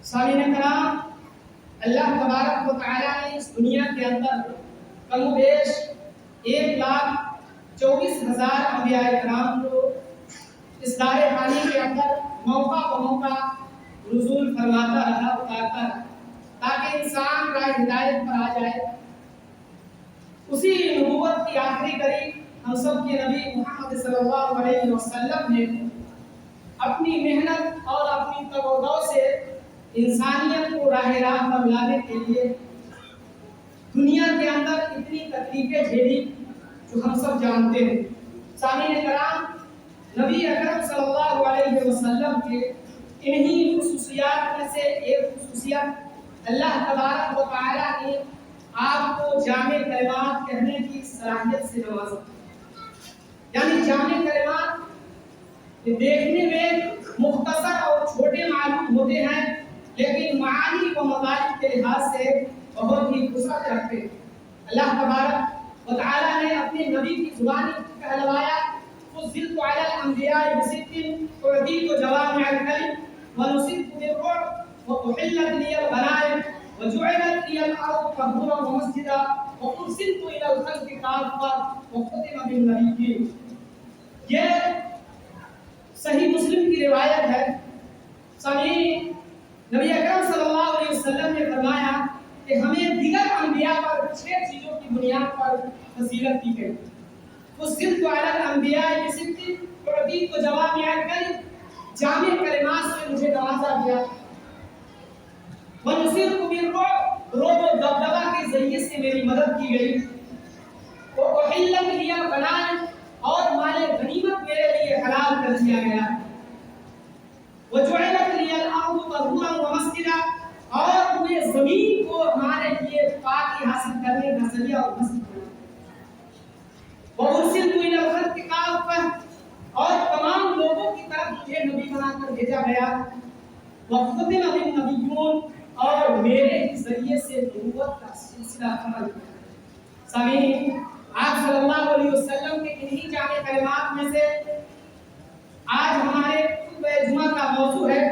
سامعین کرام، اللہ تبارک و تعالیٰ نے اس دنیا کے اندر کم و بیش 1,24,000 انبیاء کرام کو اس دار فانی کے اندر موقع بموقع نزول فرماتا رہا، اتارتا رہا تاکہ انسان راہ ہدایت پر آ جائے۔ اسی نبوت کی آخری کڑی ہم سب کے نبی محمد صلی اللہ علیہ وسلم نے اپنی محنت اور اپنی تگودو سے انسانیت کو راہ پر لانے کے لیے دنیا کے اندر اتنی تکلیفیں جھیلی جو ہم سب جانتے ہیں۔ سامعین کرام، نبی اکرم صلی اللہ علیہ وسلم کے انہی خصوصیات میں سے ایک خصوصیت اللہ تبارک و تعالیٰ نے آپ کو جامع کلمات کہنے کی صلاحیت سے نوازا۔ یعنی جامع کلمات دیکھنے میں مختصر اور چھوٹے معلوم ہوتے ہیں، لیکن معانی و مطالب کے لحاظ سے بہت ہی وسعت رکھتے ہیں۔ اللہ تبارک و تعالیٰ نے اپنے نبی کی زبان کہلوایا، فضلت علی الانبیاء بست اعطیت جوامع الکلم ونصرت بالرعب واحلت لی الغنائم وجعلت لی الارض طہورا ومسجدا وارسلت الی الخلق کافۃ وختم بالنبیین۔ یہ صحیح مسلم کی روایت ہے۔ سامعین، نبی اکرم صلی اللہ علیہ وسلم نے فرمایا کہ ہمیں دیگر انبیاء پر 6 چیزوں کی بنیاد پر فضیلت دی گئی۔ فضلت علی الانبیاء بست اعطیت جوامع الکلم، جامع کلمات سے مجھے نوازا گیا۔ ونصرت بالرعب، رعب و دبدبہ کے ذریعے سے میری مدد کی گئی۔ واحلت لی الغنائم، اور مال غنیمت میرے لیے حلال کر دیا گیا۔ وجعلت لی الارض طہورا ومسجدا، اور مجھے زمین کو ہمارے لیے پاکی حاصل کرنے کا ذریعہ اور مسجد بنا۔ وارسلت الی الخلق کافۃ، اور تمام لوگوں کی طرف مجھے نبی بنا کر بھیجا گیا۔ وختم بالنبیون، اور میرے ذریعے سے نبوت کا سلسلہ عمل کیا۔ سامعین، آپ صلی اللہ علیہ وسلم کے انہی جامع کلمات میں سے آج ہمارے خطبہ جمعہ کا موضوع ہے۔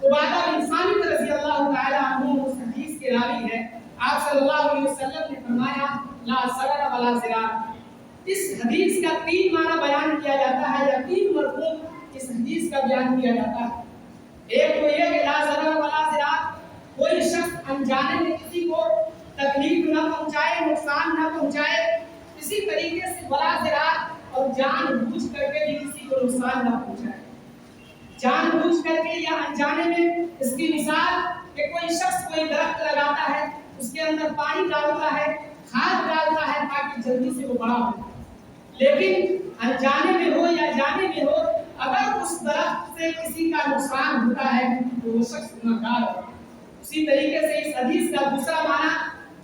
عبادہ بن صامت رضی اللہ تعالی عنہ اس حدیث کے راوی ہے۔ آپ صلی اللہ علیہ وسلم نے فرمایا لا ضرر ولا ضرار۔ اس حدیث کا 3 معنی بیان کیا جاتا ہے، یا 3 مفہوم اس حدیث کا بیان کیا جاتا ہے۔ ایک تو یہ کہ لا ضرر ولا ضرار، کوئی شخص انجانے میں کسی کو تکلیف نہ پہنچائے، نقصان نہ پہنچائے، اسی طریقے سے ولا ضرار، اور جان بوجھ کر کے بھی کسی کو نقصان نہ پہنچائے۔ جان بوجھ کر کے یا انجانے میں اس کی مثال کہ کوئی شخص کوئی درخت لگاتا ہے، اس کے اندر پانی ڈالتا ہے، کھاد ڈالتا ہے تاکہ جلدی سے وہ بڑا ہو، لیکن انجانے میں ہو یا جانے میں ہو، اگر اس درخت سے کسی کا نقصان ہوتا ہے تو وہ شخص گنہگار ہوگا۔ اسی طریقے سے اس حدیث کا دوسرا معنی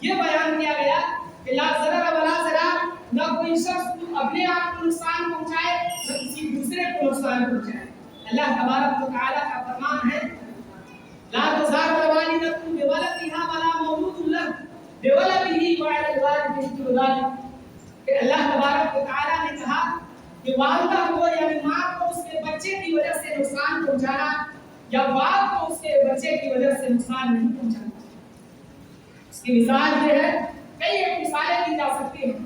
یہ بیان کیا گیا کہ لا ضرر ولا ضرار، نہ کوئی شخص اپنے آپ کو نقصان پہنچائے نہ کسی دوسرے کو نقصان پہنچائے۔ اللہ تبارک و تعالیٰ کا فرمان ہے لا تزار والدۃ بولدها ولا مولود له بولده وعلى الوالد مثل ذلك، کہ اللہ تبارک و تعالیٰ نے کہا کہ والدہ کو یعنی ماں کو اس کے بچے کی وجہ سے نقصان پہنچانا یا باپ کو اس کے بچے کی وجہ سے نقصان نہیں پہنچانا۔ اس کی مثال یہ ہے، کئی ایک مثالیں دی جا سکتی ہیں۔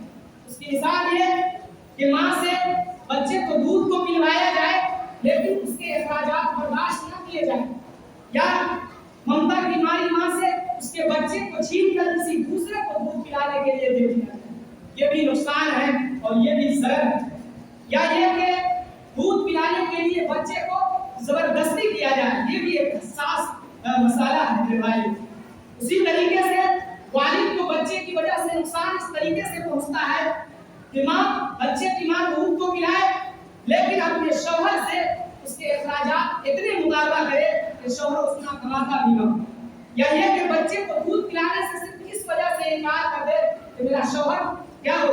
اس کی مثال یہ کہ ماں سے بچے کو دودھ کو پلوایا جائے لیکن اس کے اخراجات برداشت نہ کیے جائیں، یا ممتا کی ماری ماں سے اس کے بچے کو چھین کر کسی دوسرے کو دودھ پلانے کے لیے دے دیا جائے، یہ بھی نقصان ہے اور یہ بھی ضرر ہے۔ یا یہ کہ دودھ پلانے کے لیے بچے کو زبردستی کیا جائے، یہ بھی ایک حساس مسئلہ ہے میرے بھائی۔ اسی طریقے سے والد کو بچے کی وجہ سے نقصان اس طریقے سے پہنچتا ہے کہ ماں بچے کی ماں دودھ کو پلائے لیکن اپنے شوہر سے اس کے اخراجات اتنے مطالبہ کرے کہ شوہر اتنا کماتا بھی نہ ہو، یا یہ کہ بچے کو دودھ پلانے سے صرف اس وجہ سے انکار کر دے کہ میرا شوہر کیا ہو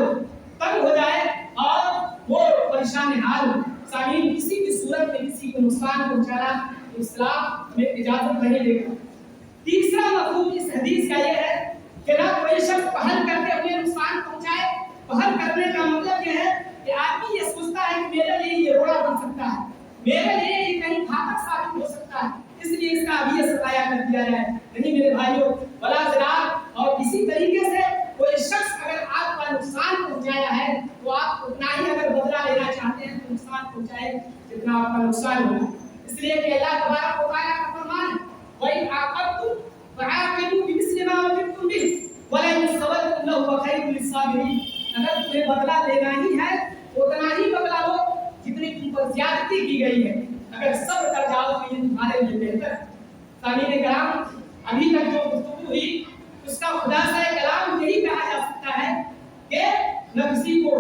تنگ ہو جائے اور وہ پریشان حال ہو۔ سامعین، کسی بھی صورت میں کسی کو نقصان پہنچانا اسلام میں اجازت نہیں دے گا۔ تیسرا مفہوم اس حدیث کا یہ ہے کہ نہ کوئی شخص پہل کر کے اپنے نقصان پہنچائے۔ پہل کرنے کا مطلب یہ ہے کہ آدمی یہ سوچتا ہے کہ میرے لیے یہ روڑا بن سکتا ہے، میرے لیے یہ کہیں گھاتک ثابت ہو سکتا ہے، اس لیے اس کا ابھی ستایا کر دیا جائے. نہیں میرے بھائیوں بلا حضرات، اور اسی طریقے سے کوئی شخص اگر آپ کا نقصان پہنچایا ہے تو آپ اتنا ہی اگر بدلہ لینا چاہتے ہیں تو نقصان پہنچائے جتنا آپ کا نقصان ہوگا. اس لیے کہ اللہ تبارک و تعالیٰ کا فرمان ہے وَإِنْ عَاقَبْتُمْ فَعَاقِبُوا بِمِثْلِ مَا عُوقِبْتُمْ بِهِ وَلَئِنْ صَبَرْتُمْ لَهُوَ خَيْرٌ لِلصَّابِرِينَ. اگر تمہیں بدلہ لینا ہی ہے تو اتنا ہی بدلہ لو جتنی تم پر زیادتی کی گئی ہے. اگر صبر کر جاؤ تو یہ تمہارے لیے بہتر ہے. سامعین کرام، ابھی تک جو گفتگو ہوئی اس کا خلاصہ کلام یہی کہا جا سکتا ہے کہ نہ کسی کو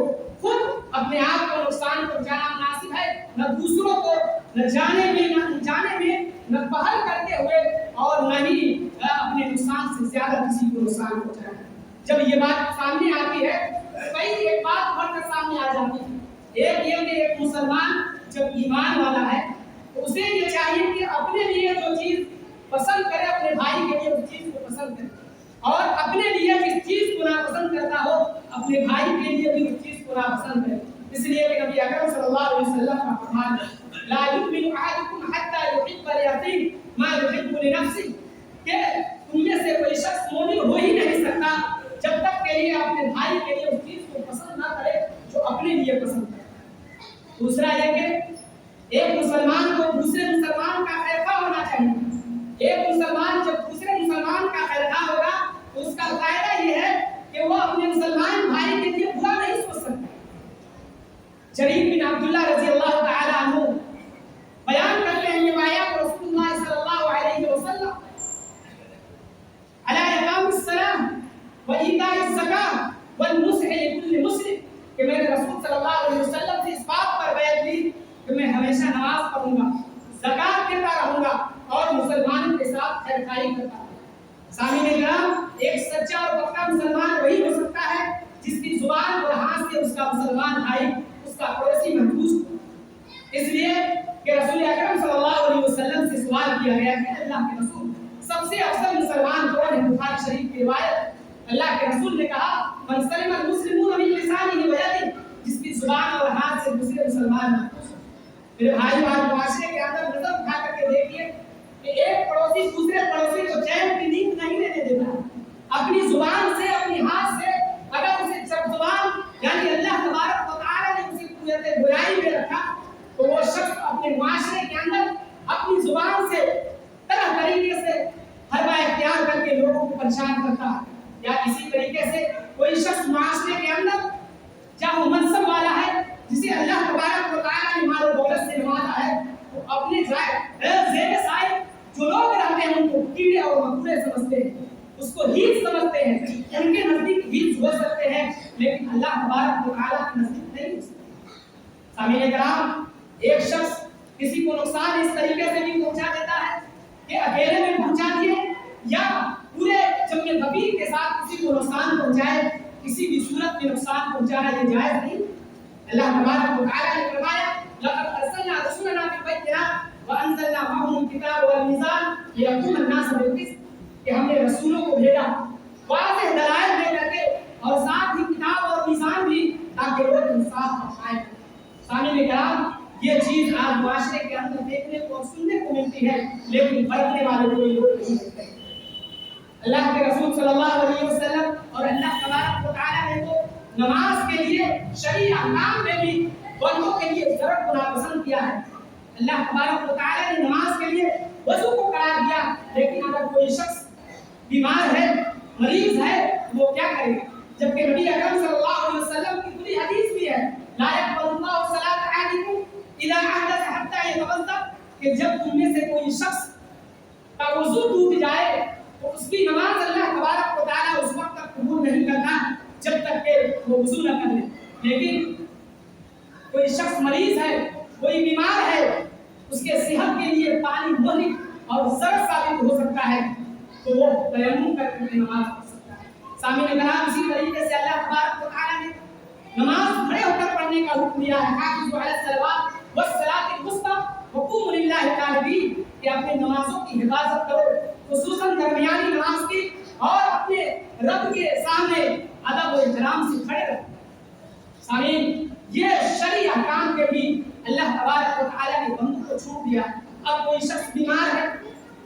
خود اپنے آپ کو نقصان پہنچانا مناسب ہے، نہ دوسروں کو نہ جانے میں نہ انجانے میں نہ پہل کرتے ہوئے، اور نہ ہی اپنے نقصان سے زیادہ کسی کو نقصان پہنچانا. جب یہ بات سامنے آتی ہے تو کئی ایک بات بڑھ کر سامنے آ جاتی ہے. ایک یہ کہ ایک مسلمان جب ایمان والا ہے تو اسے یہ چاہیے کہ اپنے لیے جو چیز پسند کرے اپنے بھائی کے لیے اس چیز کو پسند کرے، اور اپنے لیے جس چیز کو ناپسند کرتا ہو اپنے بھائی کے لیے بھی اس چیز کو ناپسند کرے. اس لیے کہ نبی اکرم صلی اللہ علیہ وسلم کا فرمان ہے لا یؤمن احدکم حتی یحب لاخیہ ما یحب لنفسہ، کہ تم میں سے کوئی شخص مومن ہو ہی نہیں سکتا جب تک کہ یہ اپنے بھائی کے لیے اس چیز کو پسند نہ کرے جو اپنے لیے پسند کرے. دوسرا یہ کہ ایک مسلمان کو دوسرے مسلمان کا خیرخواہ ہونا چاہیے. ایک مسلمان جب دوسرے مسلمان کا خیرخواہ ہوگا تو اس کا فائدہ یہ ہے کہ وہ اپنے مسلمان بھائی کے لیے برا نہیں سوچ سکتا. جریر بن عبداللہ رضی اللہ تعالی عنہ بیان کرتے ہیں یہ آیات رسول اللہ صلی اللہ علیہ وسلم علی اقام الصلاۃ و ایتاء الزکاۃ والنصح لكل مسلم، کہ میں نے رسول صلی اللہ علیہ وسلم سے اس بات پر بیعت لی کہ میں ہمیشہ نماز پڑھوں گا، زکات دیتا رہوں گا اور مسلمانوں کے ساتھ خیرخواہی کرتا رہوں گا. سامعین کرام، ایک سچا اور پکا مسلمان وہی ہو سکتا ہے جس کی زبان اور ہاتھ سے اس کا مسلمان بھائی اس کا پڑوسی محفوظ ہو. اس لیے کہ رسول اکرم صلی اللہ علیہ وسلم سے سوال کیا گیا کہ اللہ کے رسول سب سے افضل مسلمان کون ہے؟ بخاری شریف کی روایت. اللہ کے رسول نے کہا من سلم المسلمون من لسانه ويده، جس کی زبان اور ہاتھ سے دوسرے مسلمان محفوظ ہو. میرے بھائی آج معاشرے کے اندر نظر اٹھا کر کے دیکھیے کہ ایک پڑوسی دوسرے پڑوسی کو چین کی نیند نہیں لینے دیتا ہے. اپنی زبان سے اپنی ہاتھ سے اگر اسے جب زبان یعنی اللہ تبارک و تعالی نے اسے قوت گویائی میں رکھا تو وہ شخص اپنے معاشرے کے اندر اپنی زبان سے طرح طریقے سے ہر بار اختیار کر کے لوگوں کو پریشان کرتا ہے. یا اسی طریقے سے کوئی شخص معاشرے کے اندر چاہے وہ منصب والا ہے جسے اللہ تبارک و تعالی نے مال و دولت سے نوازا ہے، وہ اپنے زیر سائے جو لوگ رہتے ہیں ان کو کیڑے اور مکوڑے سمجھتے ہیں، اس کو ہیچ سمجھتے ہیں، ان کے نزدیک ہیچ ہو سکتے ہیں لیکن اللہ تبارک و تعالی کے نزدیک نہیں ہو سکتے. سامعین کرام، ایک شخص کسی کو نقصان اس طریقے سے بھی پہنچا دیتا ہے کہ اکیلے میں پہنچا دیے یا پورے جمع کبیر کے ساتھ کسی کو نقصان پہنچائے، کسی بھی صورت میں نقصان پہنچانا یہ جائز نہیں. اللہ تبارک و تعالی نے فرمایا لقد ارسلنا رسولنا بالبينات وانزلنا معهم الكتاب والميزان ليقوم الناس بالقسط، کہ ہم نے رسولوں کو بھیجا واضح دلائل دے کر کے اور ساتھ ہی کتاب اور میزان بھی تاکہ لوگ انصاف پائیں. سامعین کرام، یہ چیز آج معاشرے کے اندر دیکھنے کو اور سننے کو ملتی ہے لیکن برتنے والے کوئی لوگ نہیں ہوتے. اللہ کے رسول صلی اللہ علیہ وسلم اور اللہ تبارک و تعالی نے تو نماز کے لیے شرعی احکام میں بھی بندوں کے لیے ضرورت کو ناپسند کیا ہے. اللہ تبارک و تعالی نے نماز کے لیے وضو کو قرار دیا، لیکن اگر کوئی شخص بیمار ہے، مریض ہے، وہ کیا کرے گا؟ جبکہ نبی اکرم صلی اللہ علیہ وسلم کی پوری حدیث بھی ہے لا يقبل الله صلاة أحدكم إذا أحدث حتى يتوضأ، کہ جب تم میں سے کوئی شخص کا وضو ٹوٹ جائے تو اس کی نماز اللہ تبارک و تعالی اس وقت تک قبول نہیں کرتا جب تک کہ وہ وضو نہ کر لے. لیکن کوئی شخص مریض ہے، کوئی بیمار ہے، اس کے صحت کے لیے پانی مہلک اور ضرر ثابت ہو سکتا ہے تو وہ تیمم کر کے نماز پڑھ سکتا ہے. سامعین کرام، اسی طریقے سے اللہ تبارک و تعالی نے نماز کھڑے ہو کر پڑھنے کا حکم دیا ہے حافظوا علی الصلوات والصلاۃ الوسطی وقوموا للہ قانتین، کہ اپنے نمازوں کی حفاظت کرو، خصوصاً درمیانی نماز کی، اور اپنے رب کے سامنے ادب و احترام سے کھڑے رہو. سامعین، یہ شرعی احکام کے بھی اللہ تبارک و تعالی نے بندوں کو چھوٹ دیا. اب کوئی شخص بیمار ہے،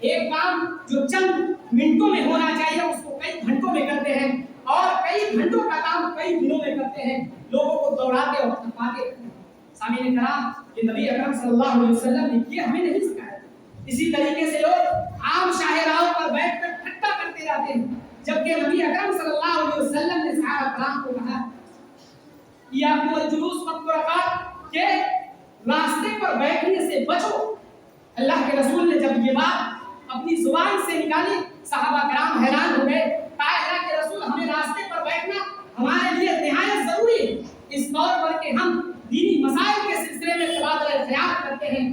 ایک کام جو چند منٹوں میں ہونا چاہیے اس کو کئی گھنٹوں میں کرتے ہیں، اور کئی گھنٹوں کا کام کئی دنوں میں کرتے ہیں، لوگوں کو دوڑاتے اور تھکاتے ہیں۔ سامعین کرام، یہ نبی اکرم صلی اللہ علیہ وسلم نے یہ ہمیں نہیں سکھایا۔ اسی طریقے سے لوگ عام شاہراہوں پر بیٹھ کر ٹھٹا کرتے رہتے ہیں، جبکہ نبی اکرم صلی اللہ علیہ وسلم نے صحابہ کرام کو کہا یا الجلوس والطرقات کہ راستے پر بیٹھنے سے بچو۔ اللہ کے رسول نے جب یہ بات اپنی زبان سے نکالی، صحابہ کرام حیران ہو گئے، کہا اللہ کے رسول ہمیں راستے پر بیٹھنا ہمارے لیے نہایت ضروری ہے، اس طور پر کہ ہم دینی مسائل کے سلسلے میں تبادلہ خیال کرتے ہیں۔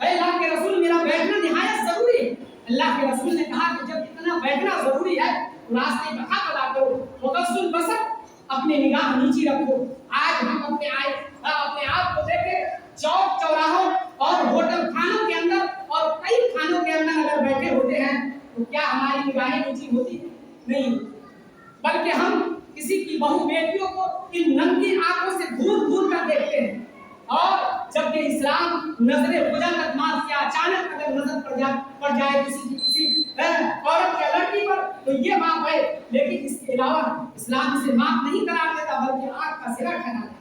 اے اللہ کے رسول میرا بیٹھنا نہایت ضروری ہے۔ اللہ کے رسول نے کہا کہ جب اتنا بیٹھنا ضروری ہے تو راستے کا حق ادا کرو، وقصد البصر، اپنے نگاہ نیچی رکھو۔ آج ہم اپنے آپ کو دیکھیں، چوک چوراہوں اور ہوٹل کھانوں کے اندر اور کئی کھانوں کے اندر اگر بیٹھے ہوتے ہیں تو کیا ہماری نگاہیں نیچی ہوتی ہیں؟ نہیں، بلکہ ہم کسی کی بہو بیٹیوں کو ان ننگی آنکھوں سے گھور گھور کر دیکھتے ہیں۔ اور جبکہ اسلام نظر وجہ مار کیا، اچانک اگر نظر پڑ جائے کسی عورت یا لڑکی پر تو یہ معاف ہے، لیکن اس کے علاوہ اسلام اسے معاف نہیں قرار دیتا بلکہ آگ کا سرا ٹھہراتا ہے۔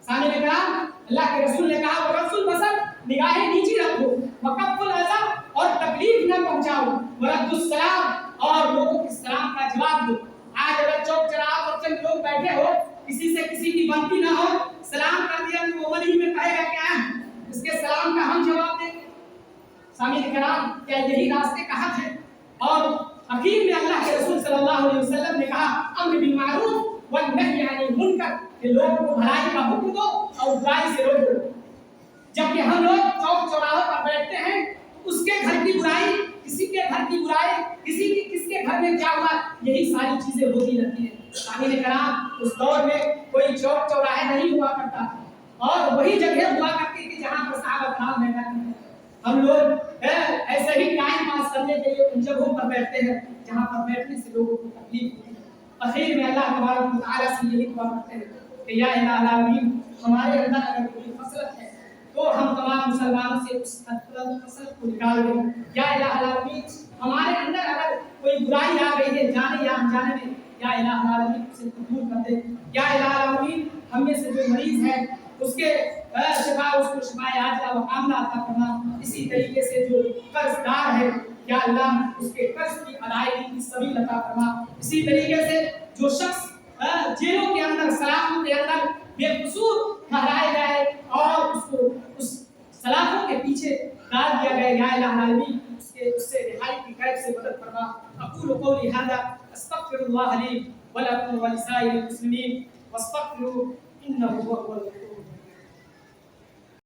سامعین کرام، اللہ کے رسول نے کہا وقصد البصر، نگاہیں نیچی رکھو، وکف الاذی، اور تکلیف نہ پہنچاؤ، ورد السلام، اور لوگوں کے سلام کا جواب دو۔ آج اگر چوک چراغ پر چند لوگ بیٹھے ہو، کسی سے کسی کی بنتی نہ ہو، سلام کر دیا تو وہ ولی میں کہے گا کیا ہے، اس کے سلام کا ہم جواب دیں گے۔ سامعین کرام، کیا یہی راستے کا حق ہے؟ اور اخیر میں اللہ کے رسول صلی اللہ علیہ وسلم نے کہا امر بالمعروف والنہی عن المنکر، کہ لوگوں کو بھلائی کا حکم دو اور برائی سے روکو۔ جبکہ ہم لوگ چوک چوراہوں پر بیٹھتے ہیں، اس کے گھر کی برائی، کسی کے گھر کی برائی، کس کے گھر میں کیا ہوا، یہی ساری چیزیں ہوتی رہتی ہیں۔ سامعین کرام، اس دور میں کوئی چوک چوراہے نہیں ہوا کرتا تھا، اور وہی جگہ ہوا کرتی تھی جہاں پر صحابہ کرام بیٹھا کرتے تھے۔ ہم لوگ ایسے ہی ٹائم پاس کرنے کے لیے ان جگہوں پر بیٹھتے ہیں جہاں پر بیٹھنے سے لوگوں کو تکلیف ہوتی ہے۔ اخیر میں اللہ تبارک و تعالیٰ سے یہی دعا کرتے ہیں کہ یا الہ العالمین، ہمارے اندر اگر کوئی خصلت ہے تو ہم تمام مسلمانوں سے اس خصلت کو نکال دیں۔ یا الہ العالمین، ہمارے اندر اگر کوئی برائی آ گئی ہے جانے یا انجانے میں، یا الہ العالمین اسے دور کر دے۔ یا الہ العالمین، ہم میں سے جو مریض ہے اس کے اس کو شفائے عاجلہ و کاملہ عطا فرما۔ اسی طریقے سے جو قرض دار ہے یا اللہ اس کے قرض کی ادائیگی کی سبیل عطا فرما۔ اسی طریقے سے جو شخص جیلوں کے اندر، سلاخوں کے اندر بے قصور ٹھہرائے گئے اور اس کو اس سلاخوں کے پیچھے ڈال دیا گیا، یا الہ العالمین اس سے رہائی کی قید سے مدد فرما۔ اقول قولی ھذا استغفر اللہ لی ولکم ولسائر المسلمین واستغفروہ انہ هو الغفور